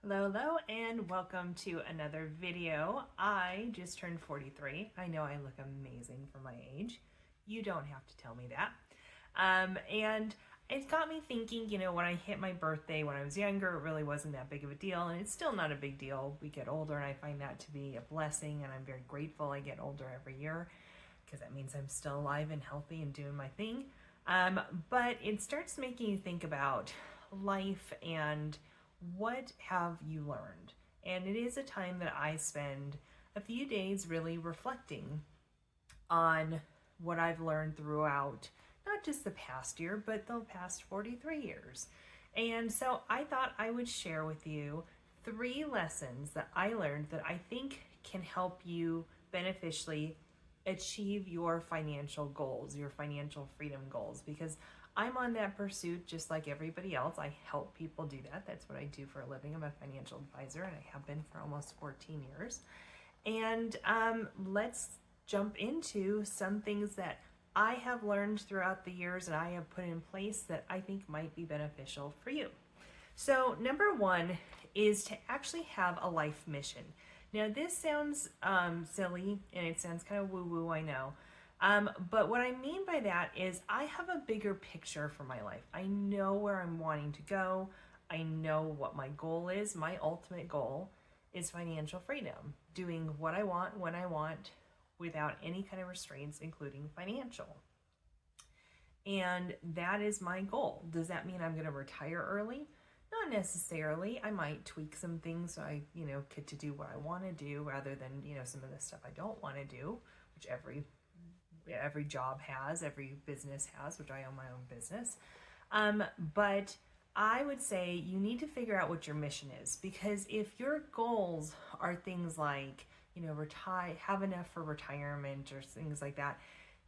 Hello, and welcome to another video. I just turned 43. I know I look amazing for my age. You don't have to tell me that. And it got me thinking, when I hit my birthday when I was younger, it really wasn't that big of a deal, and it's still not a big deal. We get older, and I find that to be a blessing, and I'm very grateful I get older every year because that means I'm still alive and healthy and doing my thing. But it starts making you think about life and what have you learned? And it is a time that I spend a few days really reflecting on what I've learned throughout not just the past year, but the past 43 years. And so I thought I would share with you 3 lessons that I learned that I think can help you beneficially achieve your financial goals, your financial freedom goals, because I'm on that pursuit just like everybody else. I help people do that. That's what I do for a living. I'm a financial advisor, and I have been for almost 14 years. And let's jump into some things that I have learned throughout the years and I have put in place that I think might be beneficial for you. So number 1 is to actually have a life mission. Now this sounds silly and it sounds kind of woo-woo, I know. But what I mean by that is I have a bigger picture for my life. I know where I'm wanting to go. I know what my goal is. My ultimate goal is financial freedom, doing what I want, when I want, without any kind of restraints, including financial. And that is my goal. Does that mean I'm going to retire early? Not necessarily. I might tweak some things so I, get to do what I want to do rather than, some of the stuff I don't want to do, which every job has, every business has, which I own my own business. But I would say you need to figure out what your mission is, because if your goals are things like, have enough for retirement or things like that,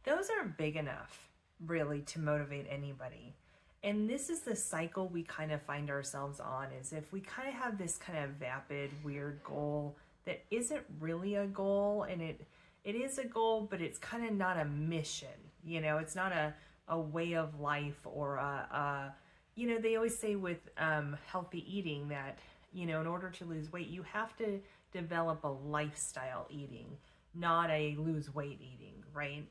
those aren't big enough really to motivate anybody. And this is the cycle we kind of find ourselves on, is if we kind of have this kind of vapid, weird goal that isn't really a goal, and it is a goal, but it's kind of not a mission. It's not a way of life or they always say with healthy eating that, in order to lose weight, you have to develop a lifestyle eating, not a lose weight eating, right?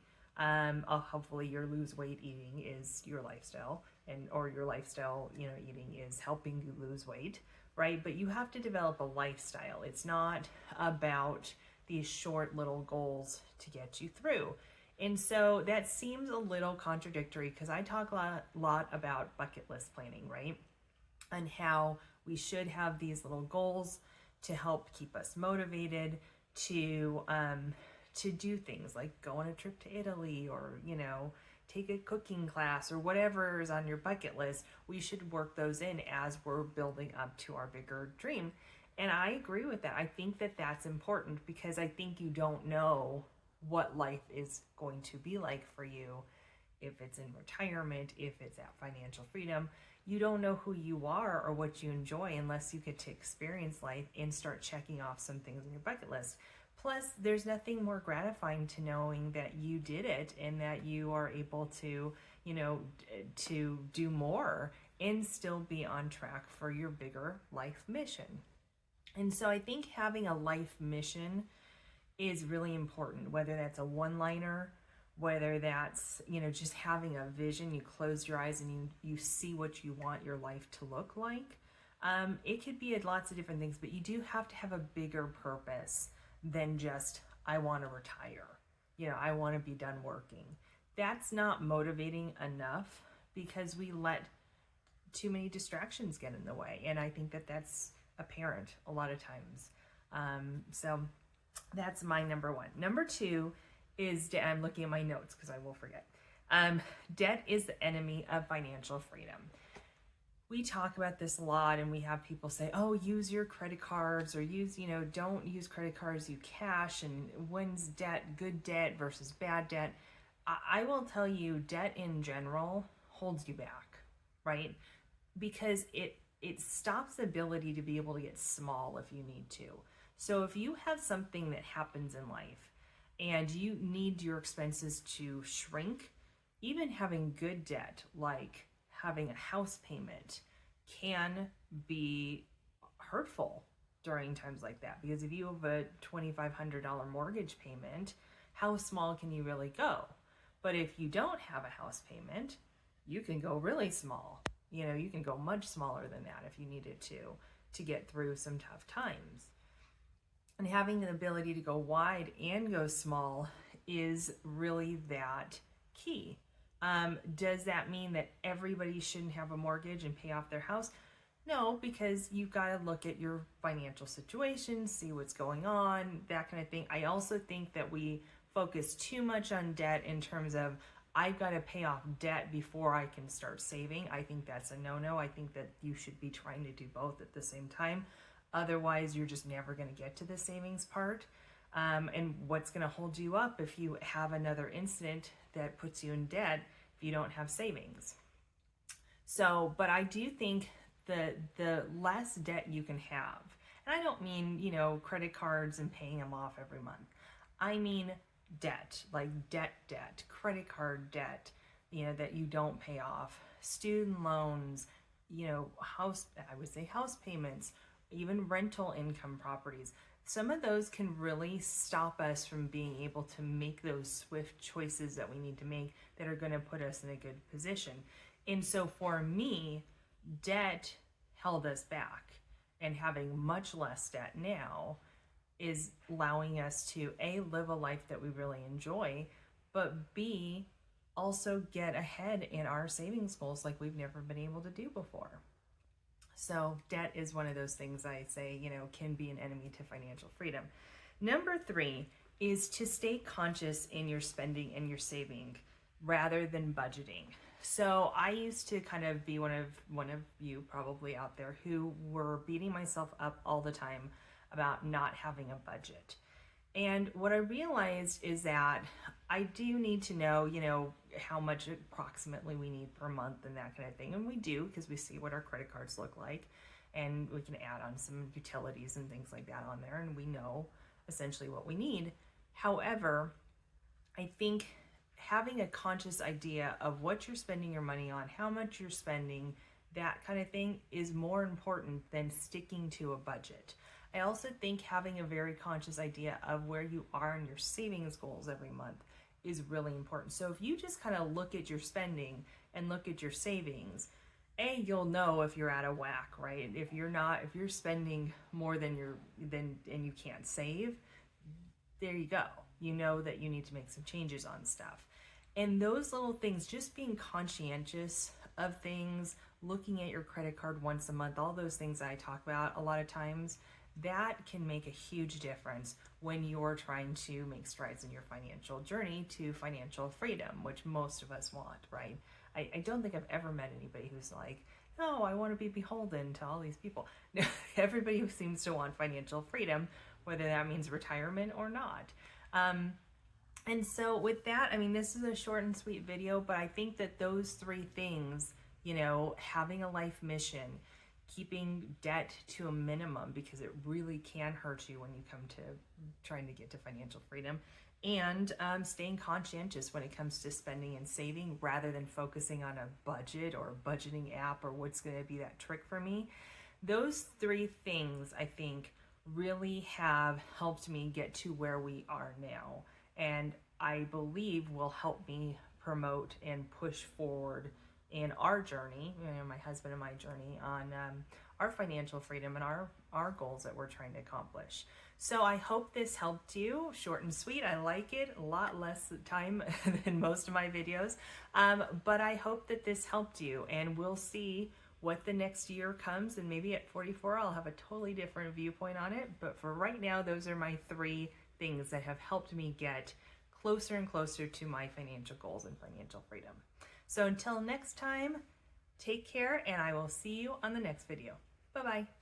Hopefully your lose weight eating is your lifestyle, or your lifestyle, eating is helping you lose weight, right? But you have to develop a lifestyle. It's not about these short little goals to get you through. And so that seems a little contradictory, because I talk a lot about bucket list planning, right? And how we should have these little goals to help keep us motivated to do things like go on a trip to Italy, or, take a cooking class, or whatever is on your bucket list. We should work those in as we're building up to our bigger dream. And I agree with that. I think that that's important, because I think you don't know what life is going to be like for you. If it's in retirement, if it's at financial freedom, you don't know who you are or what you enjoy unless you get to experience life and start checking off some things on your bucket list. Plus, there's nothing more gratifying to knowing that you did it and that you are able to, to do more and still be on track for your bigger life mission. And so I think having a life mission is really important, whether that's a one-liner, whether that's, just having a vision. You close your eyes and you see what you want your life to look like. It could be lots of different things, but you do have to have a bigger purpose than just, I want to retire. I want to be done working. That's not motivating enough, because we let too many distractions get in the way. And I think that that's apparent a lot of times. So that's my number 1. Number 2 is, I'm looking at my notes because I will forget. Debt is the enemy of financial freedom. We talk about this a lot, and we have people say, oh, use your credit cards, or don't use credit cards, use cash, and when's debt, good debt versus bad debt. I will tell you, debt in general holds you back, right? Because it stops the ability to be able to get small if you need to. So if you have something that happens in life and you need your expenses to shrink, even having good debt, like having a house payment, can be hurtful during times like that, because if you have a $2,500 mortgage payment, how small can you really go? But if you don't have a house payment, you can go really small. You know, you can go much smaller than that if you needed to get through some tough times. And having the ability to go wide and go small is really that key. Does that mean that everybody shouldn't have a mortgage and pay off their house? No, because you've got to look at your financial situation, see what's going on, that kind of thing. I also think that we focus too much on debt in terms of, I've got to pay off debt before I can start saving. I think that's a no-no. I think that you should be trying to do both at the same time. Otherwise, you're just never going to get to the savings part. And what's going to hold you up if you have another incident that puts you in debt if you don't have savings? So, but I do think the less debt you can have, and I don't mean, you know, credit cards and paying them off every month. I mean debt, like debt, credit card debt, you know, that you don't pay off, student loans, you know, house payments, even rental income properties. Some of those can really stop us from being able to make those swift choices that we need to make that are going to put us in a good position. And so for me, debt held us back, and having much less debt now is allowing us to A, live a life that we really enjoy, but B, also get ahead in our savings goals like we've never been able to do before. So debt is one of those things I say, you know, can be an enemy to financial freedom. Number 3 is to stay conscious in your spending and your saving rather than budgeting. So I used to kind of be one of you probably out there who were beating myself up all the time about not having a budget. And what I realized is that I do need to know, you know, how much approximately we need per month and that kind of thing. And we do, because we see what our credit cards look like, and we can add on some utilities and things like that on there, and we know essentially what we need. However, I think having a conscious idea of what you're spending your money on, how much you're spending, that kind of thing is more important than sticking to a budget. I also think having a very conscious idea of where you are in your savings goals every month is really important. So if you just kind of look at your spending and look at your savings, A, you'll know if you're out of whack, right? If you're spending more than and you can't save, there you go. You know that you need to make some changes on stuff. And those little things, just being conscientious of things, looking at your credit card once a month, all those things I talk about a lot of times, that can make a huge difference when you're trying to make strides in your financial journey to financial freedom, which most of us want, right? I don't think I've ever met anybody who's like, no, I want to be beholden to all these people. Everybody who seems to want financial freedom, whether that means retirement or not. And so with that, I mean, this is a short and sweet video, but I think that those 3 things, you know, having a life mission, keeping debt to a minimum because it really can hurt you when you come to trying to get to financial freedom, and staying conscientious when it comes to spending and saving rather than focusing on a budget or a budgeting app or what's going to be that trick for me. Those 3 things, I think, really have helped me get to where we are now, and I believe will help me promote and push forward in our journey, you know, my husband and my journey on our financial freedom and our goals that we're trying to accomplish. So I hope this helped you. Short and sweet. I like it. A lot less time than most of my videos. But I hope that this helped you, and we'll see what the next year comes, and maybe at 44 I'll have a totally different viewpoint on it. But for right now, those are my 3 things that have helped me get closer and closer to my financial goals and financial freedom. So until next time, take care, and I will see you on the next video. Bye-bye.